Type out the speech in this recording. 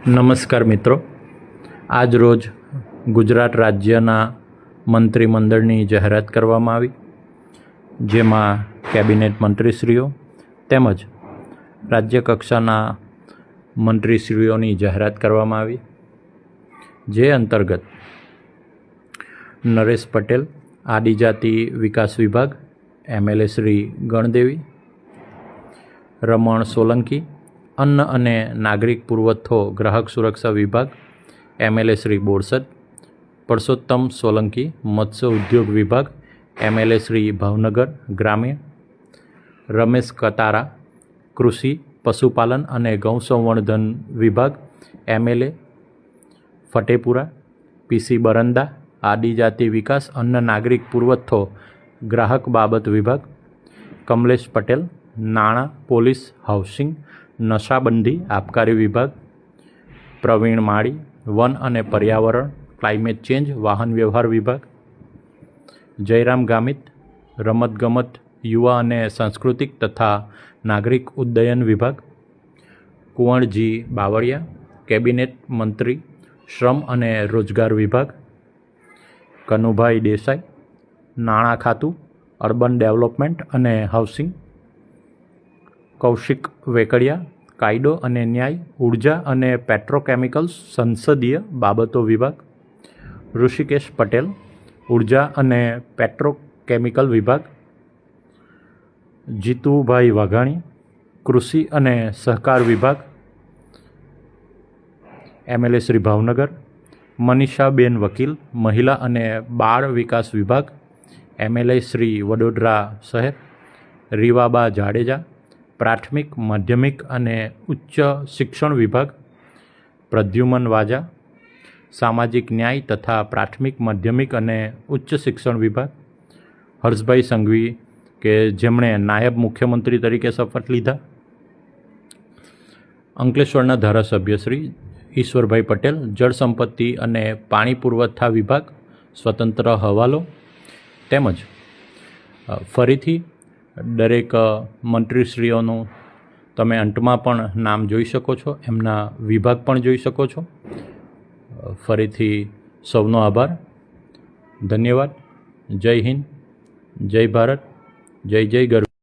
નમસ્કાર મિત્રો, આજ રોજ ગુજરાત રાજ્યના મંત્રીમંડળની જાહેરાત કરવામાં આવી, જેમાં કેબિનેટ મંત્રીશ્રીઓ તેમજ રાજ્ય કક્ષાના મંત્રીશ્રીઓની જાહેરાત કરવામાં આવી, જે અંતર્ગત નરેશ પટેલ આદિજાતિ વિકાસ વિભાગ MLA શ્રી ગણદેવી, રમણ સોલંકી અન્ન અને નાગરિક પુરવઠો ગ્રાહક સુરક્ષા વિભાગ MLA શ્રી બોરસદ, પરસોત્તમ સોલંકી મત્સ્ય ઉદ્યોગ વિભાગ MLA શ્રી ભાવનગર ગ્રામ્ય, રમેશ કતારા કૃષિ પશુપાલન અને ગૌ સંવર્ધન વિભાગ MLA ફતેપુરા, PC બરંદા આદિજાતિ વિકાસ અન્ન નાગરિક પુરવઠો ગ્રાહક બાબત વિભાગ, કમલેશ પટેલ નાણાં પોલીસ હાઉસિંગ નશાબંધી આબકારી વિભાગ, પ્રવીણ માળી વન અને પર્યાવરણ ક્લાઇમેટ ચેન્જ વાહન વ્યવહાર વિભાગ, જયરામ ગામિત રમતગમત યુવા અને સાંસ્કૃતિક તથા નાગરિક ઉડ્ડયન વિભાગ, કુંવરજી બાવળિયા કેબિનેટ મંત્રી શ્રમ અને રોજગાર વિભાગ, કનુભાઈ દેસાઈ નાણાં ખાતું અર્બન ડેવલપમેન્ટ અને હાઉસિંગ, કૌશિક વેકડિયા કાયદો અને ન્યાય ઉર્જા અને પેટ્રોકેમિકલ્સ સંસદીય બાબતો વિભાગ, ઋષિકેશ પટેલ ઉર્જા અને પેટ્રોકેમિકલ વિભાગ, જીતુભાઈ વાઘાણી કૃષિ અને સહકાર વિભાગ MLA શ્રી ભાવનગર, મનીષાબેન વકીલ મહિલા અને બાળ વિકાસ વિભાગ MLA શ્રી વડોદરા શહેર, રીવાબા જાડેજા પ્રાથમિક માધ્યમિક અને ઉચ્ચ શિક્ષણ વિભાગ, પ્રદ્યુમન વાજા સામાજિક ન્યાય તથા પ્રાથમિક માધ્યમિક અને ઉચ્ચ શિક્ષણ વિભાગ, હર્ષભાઈ સંઘવી કે જેમણે નાયબ મુખ્યમંત્રી તરીકે શપથ લીધા, અંકલેશ્વરના ધારાસભ્ય શ્રી ઈશ્વરભાઈ પટેલ જળ સંપત્તિ અને પાણી પુરવઠા વિભાગ સ્વતંત્ર હવાલો, તેમજ ફરીથી દરેક મંત્રીશ્રીઓનું તમે અંતમાં પણ નામ જોઈ શકો છો, એમના વિભાગ પણ જોઈ શકો છો. ફરીથી સૌનો આભાર, ધન્યવાદ. જય હિન્દ, જય ભારત, જય જય ગરવી.